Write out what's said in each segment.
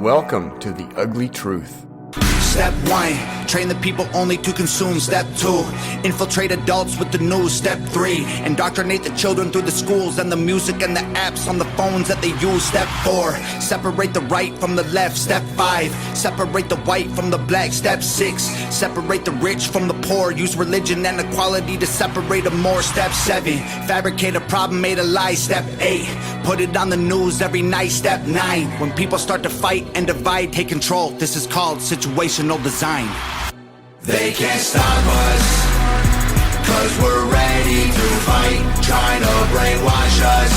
Welcome to The Ugly Truth. Step 1, train the people only to consume. Step 2, infiltrate adults with the news. Step 3, indoctrinate the children through the schools and the music and the apps on the phones that they use. Step 4, separate the right from the left. Step 5, separate the white from the black. Step 6, separate the rich from the poor. Use religion and equality to separate them more. Step 7, fabricate a problem, made a lie. Step 8, put it on the news every night. Step 9, when people start to fight and divide, take control. This is called situational design. They can't stop us, cause we're ready to fight, trying to brainwash us,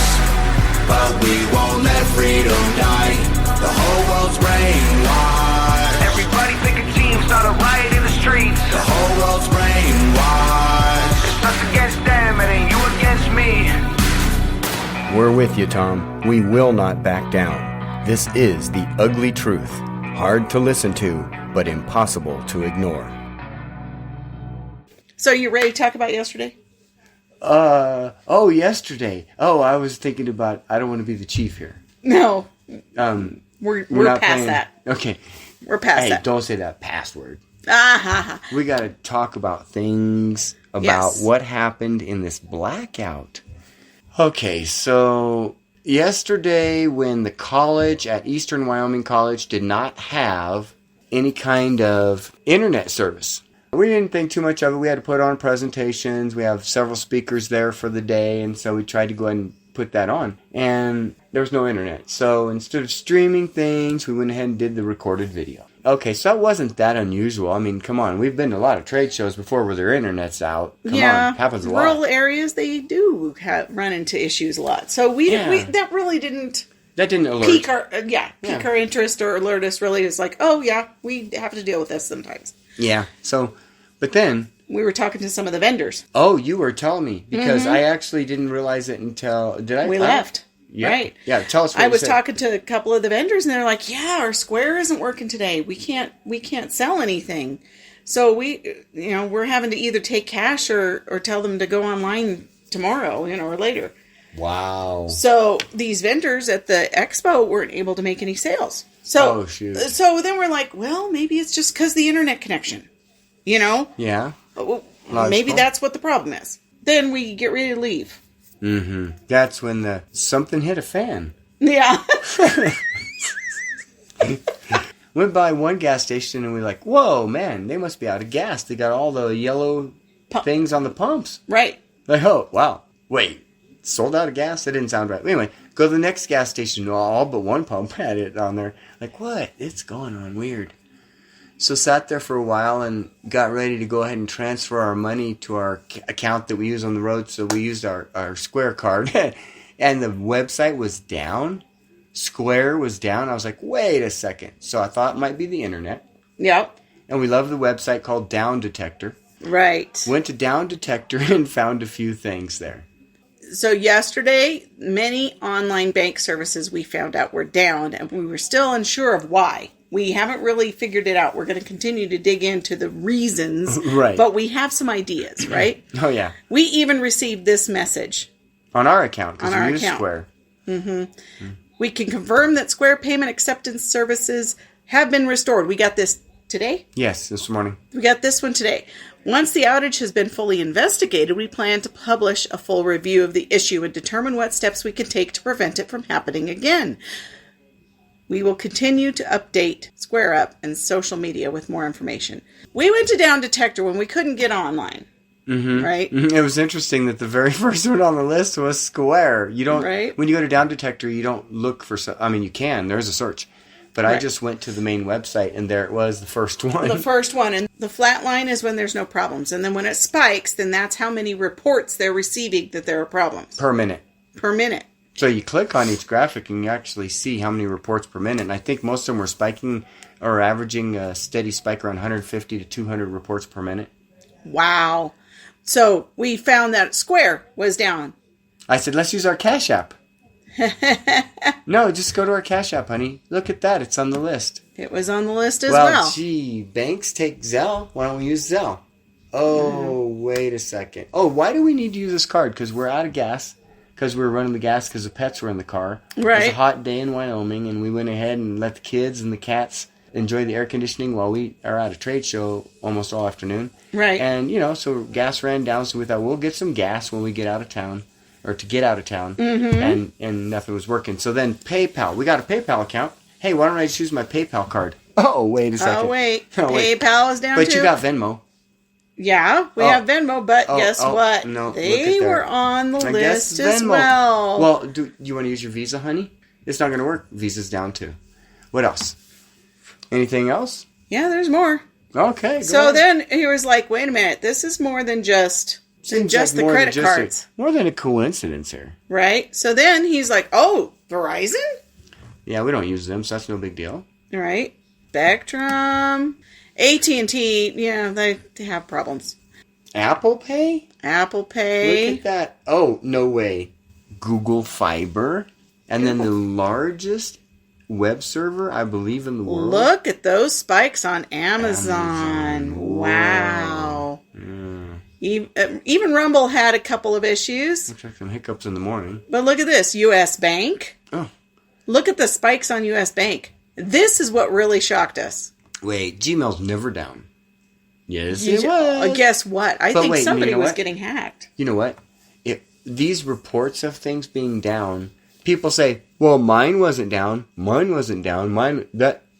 but we won't let freedom die. The whole world's brainwashed. Everybody pick a team, start a riot in the streets. The whole world's brainwashed. It's us against them, it ain't you against me. We're with you, Tom. We will not back down. This is The Ugly Truth. Hard to listen to, but impossible to ignore. So you ready to talk about yesterday? Yesterday. I was thinking about, I don't want to be the chief here. No. We're not past playing. that. Okay. We're past that. Hey, don't say that password. Ah. We got to talk about things about what happened in this blackout. Okay, so yesterday when the college at Eastern Wyoming College did not have any kind of internet service. We didn't think too much of it. We had to put on presentations. We have several speakers there for the day, and so we tried to go ahead and put that on. And there was no internet. So instead of streaming things, we went ahead and did the recorded video. Okay, so that wasn't that unusual. I mean, come on. We've been to a lot of trade shows before where their internet's out. Come on, happens a lot. Rural areas, they do run into issues a lot. So we that really didn't... That didn't alert. Pique our interest or alert us really. It's like, oh yeah, we have to deal with this sometimes. Yeah, so, but then... We were talking to some of the vendors. Oh, you were telling me, because I actually didn't realize it until... We left. Yeah. Right. Yeah, tell us what I you was said. talking to a couple of the vendors, and they're like, yeah, our Square isn't working today. We can't sell anything. So we're having to either take cash or tell them to go online tomorrow, or later. Wow. So these vendors at the expo weren't able to make any sales. So, so then we're like, well, maybe it's just because the internet connection, Yeah. Maybe that's what the problem is. Then we get ready to leave. Mm-hmm. That's when something hit a fan. Yeah. Went by one gas station and we're like, whoa, man, they must be out of gas. They got all the yellow things on the pumps. Right. Like, oh, wow. Wait, sold out of gas? That didn't sound right. Anyway, go to the next gas station. All but one pump had it on there. Like, what? It's going on weird. So sat there for a while and got ready to go ahead and transfer our money to our account that we use on the road. So we used our Square card. And the website was down. Square was down. I was like, wait a second. So I thought it might be the internet. Yep. And we love the website called Down Detector. Right. Went to Down Detector and found a few things there. So yesterday, many online bank services we found out were down, and we were still unsure of why. We haven't really figured it out. We're going to continue to dig into the reasons, right? But we have some ideas, right? Oh, yeah. We even received this message. On our account, because we use Square. Mm-hmm. We can confirm that Square payment acceptance services have been restored. We got this today? Yes, this morning. We got this one today. Once the outage has been fully investigated, we plan to publish a full review of the issue and determine what steps we can take to prevent it from happening again. We will continue to update Square Up and social media with more information. We went to Down Detector when we couldn't get online. Mm-hmm. Right? Mm-hmm. It was interesting that the very first one on the list was Square. You don't, right? When you go to Down Detector, you don't look for, you can, there's a search. But right. I just went to the main website, and there it was, the first one. The first one. And the flat line is when there's no problems. And then when it spikes, then that's how many reports they're receiving that there are problems. Per minute. Per minute. So you click on each graphic, and you actually see how many reports per minute. And I think most of them were spiking or averaging a steady spike around 150 to 200 reports per minute. Wow. So we found that Square was down. I said, let's use our Cash App. No, just go to our Cash App, honey. Look at that. It's on the list. It was on the list as well. Gee, banks take Zelle. Why don't we use Zelle? Oh, wait a second. Oh, why do we need to use this card? Because we're out of gas. because we were running the gas because the pets were in the car. Right. It was a hot day in Wyoming, and we went ahead and let the kids and the cats enjoy the air conditioning while we are at a trade show almost all afternoon. Right. And, so gas ran down, so we thought we'll get some gas when we get out of town, or to get out of town, and nothing was working. So then PayPal, we got a PayPal account. Hey, why don't I just use my PayPal card? Oh, wait a second. Oh, wait. PayPal is down but too. You got Venmo. Yeah, we have Venmo, but guess what? No, they were on the list as well. Well, do you want to use your Visa, honey? It's not going to work. Visa's down too. What else? Anything else? Yeah, there's more. Okay. So ahead. then he was like, wait a minute, this is more than just the credit cards. More than a coincidence here. Right? So then he's like, oh, Verizon? Yeah, we don't use them, so that's no big deal. Right. Spectrum. AT&T, yeah, they have problems. Apple Pay? Apple Pay. Look at that. Oh, no way. Google Fiber. And then the largest web server, I believe, in the world. Look at those spikes on Amazon. Wow. Even Rumble had a couple of issues. Looks like some hiccups in the morning. But look at this. U.S. Bank. Oh. Look at the spikes on U.S. Bank. This is what really shocked us. Wait, Gmail's never down. Yes, it was. Guess what? I think somebody was getting hacked. You know what? These reports of things being down, people say, well, mine wasn't down. Mine wasn't down.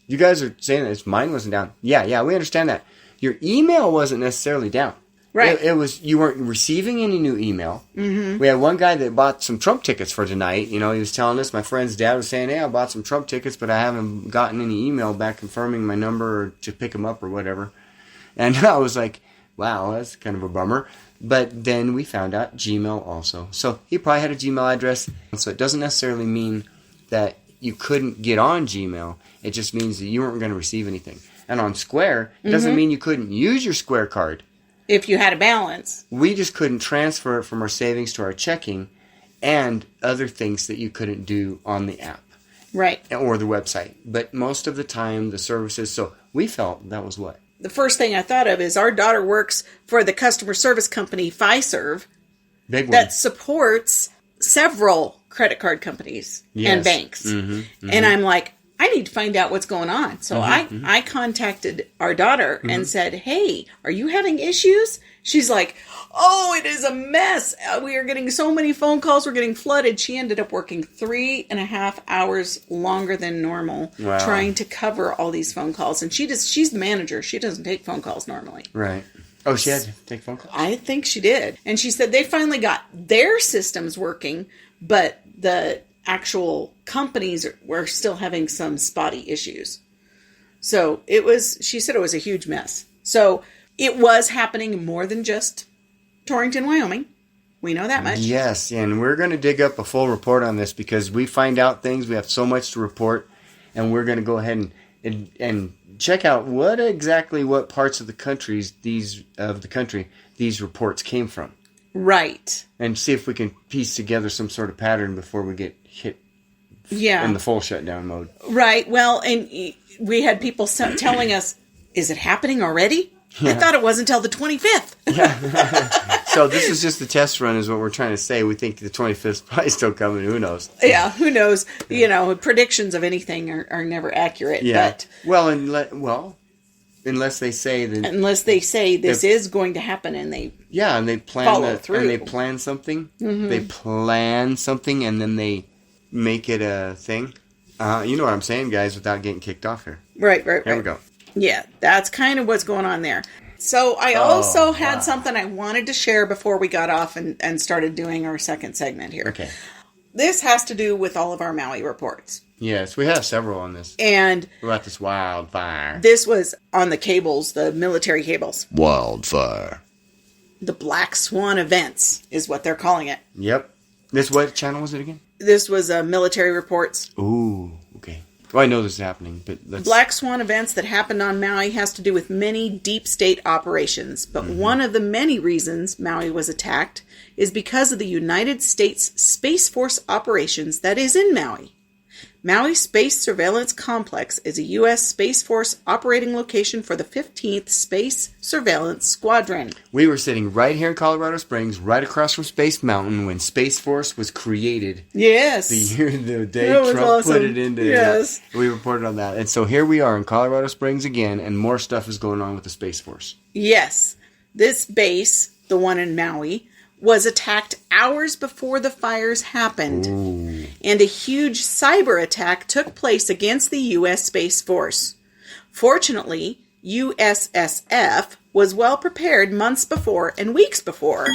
You guys are saying that mine wasn't down. Yeah, we understand that. Your email wasn't necessarily down. Right. It was, you weren't receiving any new email. Mm-hmm. We had one guy that bought some Trump tickets for tonight. He was telling us, my friend's dad was saying, hey, I bought some Trump tickets, but I haven't gotten any email back confirming my number or to pick them up or whatever. And I was like, wow, that's kind of a bummer. But then we found out Gmail also. So he probably had a Gmail address. So it doesn't necessarily mean that you couldn't get on Gmail. It just means that you weren't going to receive anything. And on Square, it doesn't mean you couldn't use your Square card. If you had a balance. We just couldn't transfer it from our savings to our checking and other things that you couldn't do on the app. Right. Or the website. But most of the time, the services, so we felt that was what? The first thing I thought of is our daughter works for the customer service company Fiserv. Big one. That supports several credit card companies and banks. And I'm like, I need to find out what's going on. So I contacted our daughter and said, hey, are you having issues? She's like, oh, it is a mess. We are getting so many phone calls. We're getting flooded. She ended up working 3.5 hours longer than normal trying to cover all these phone calls. And she's the manager. She doesn't take phone calls normally. Right. Oh, she had to take phone calls? I think she did. And she said they finally got their systems working, but the actual companies were still having some spotty issues. So she said it was a huge mess. So it was happening more than just Torrington, Wyoming. We know that much. Yes, and we're going to dig up a full report on this because we find out things. We have so much to report, and we're going to go ahead and check out what parts of the country these reports came from. Right. And see if we can piece together some sort of pattern before we get hit in the full shutdown mode. Right. Well, and we had people telling us, is it happening already? Yeah. I thought it was until the 25th. Yeah. So this is just the test run is what we're trying to say. We think the 25th is probably still coming. Who knows? Yeah, who knows? Predictions of anything are never accurate. Yeah. But, unless they say this is going to happen and they plan through. And they plan something. Mm-hmm. They plan something and then they make it a thing. You know what I'm saying, guys, without getting kicked off here. Right. There we go. Yeah, that's kind of what's going on there. So I also had something I wanted to share before we got off and started doing our second segment here. Okay. This has to do with all of our Maui reports. Yes, we have several on this. And about this wildfire. This was on the cables, the military cables. Wildfire. The Black Swan events is what they're calling it. Yep. What channel was it again? This was military reports. Ooh, okay. Well, I know this is happening, but let's... Black Swan events that happened on Maui has to do with many deep state operations, but one of the many reasons Maui was attacked is because of the United States Space Force operations that is in Maui. Maui Space Surveillance Complex is a U.S. Space Force operating location for the 15th Space Surveillance Squadron. We were sitting right here in Colorado Springs, right across from Space Mountain, when Space Force was created. Yes. The day That was Trump awesome. put it into Yes. We reported on that. And so here we are in Colorado Springs again, and more stuff is going on with the Space Force. Yes. This base, the one in Maui, was attacked hours before the fires happened. Ooh. And a huge cyber attack took place against the U.S. Space Force. Fortunately, USSF was well prepared months before and weeks before,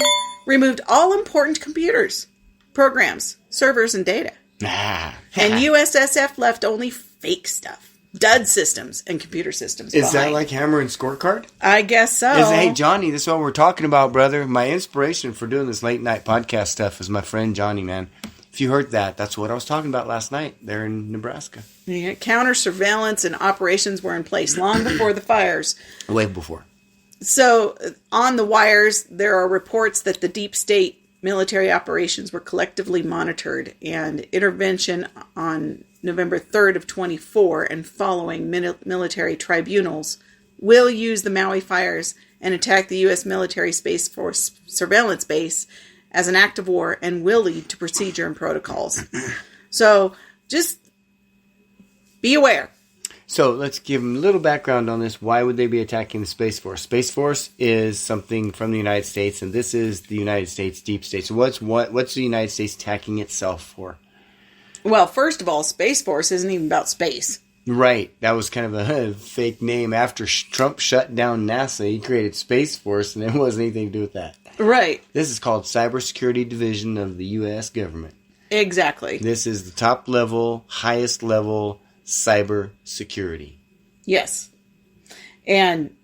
removed all important computers, programs, servers, and data. And USSF left only fake stuff. Dud systems and computer systems Is behind. that like Hammer and Scorecard? I guess so. Hey, Johnny, this is what we're talking about, brother. My inspiration for doing this late night podcast stuff is my friend Johnny, man. If you heard that, that's what I was talking about last night there in Nebraska. Yeah, counter surveillance and operations were in place long before the fires. Way before. So, on the wires, there are reports that the deep state military operations were collectively monitored, and intervention on November 3rd of 24 and following military tribunals will use the Maui fires and attack the U.S. military Space Force surveillance base as an act of war and will lead to procedure and protocols. So just be aware. So let's give them a little background on this. Why would they be attacking the Space Force? Space Force is something from the United States, and this is the United States deep state. So what's the United States attacking itself for? Well, first of all, Space Force isn't even about space. Right. That was kind of a fake name. After Trump shut down NASA, he created Space Force, and it wasn't anything to do with that. Right. This is called Cybersecurity Division of the U.S. government. Exactly. This is the top level, highest level cyber security. Yes. And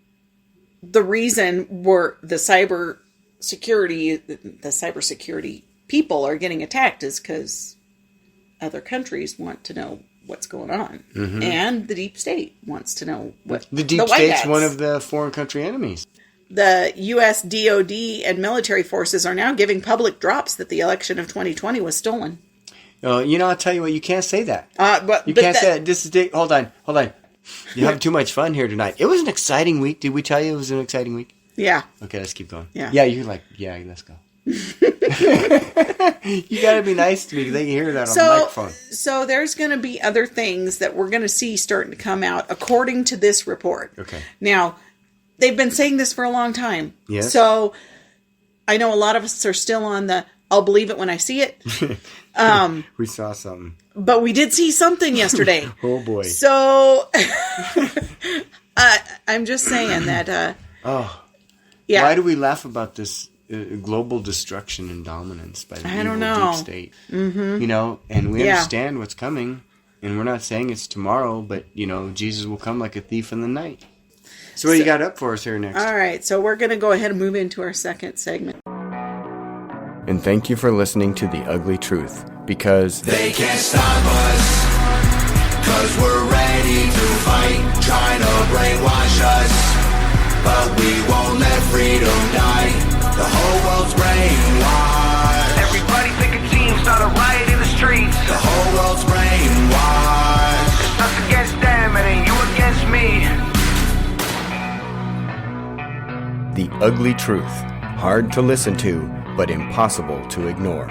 the reason the cybersecurity people are getting attacked is because other countries want to know what's going on. Mm-hmm. And the deep state wants to know what the deep state's one of the foreign country enemies. The U.S. DOD and military forces are now giving public drops that the election of 2020 was stolen. I'll tell you what, you can't say that. You can't say that. Hold on. You have too much fun here tonight. It was an exciting week. Did we tell you it was an exciting week? Yeah. Okay, let's keep going. Yeah, you're like, yeah, let's go. You got to be nice to me. They can hear that on the microphone. So there's going to be other things that we're going to see starting to come out according to this report. Okay. Now, they've been saying this for a long time. Yes. So I know a lot of us are still on the I'll believe it when I see it. We saw something. But we did see something yesterday. Oh, boy. So I'm just saying that... yeah. Why do we laugh about this global destruction and dominance by the evil deep state? Mm-hmm. And we understand what's coming, and we're not saying it's tomorrow, but, Jesus will come like a thief in the night. So what do you got up for us here next? All right, so we're going to go ahead and move into our second segment. And thank you for listening to The Ugly Truth, because they can't stop us, 'cause we're ready to fight, trying to brainwash us, but we won't let freedom die. The whole world's brainwashed. Everybody pick a team, start a riot in the streets. The whole world's brainwashed. It's us against them, and then you against me. The Ugly Truth, hard to listen to, but impossible to ignore.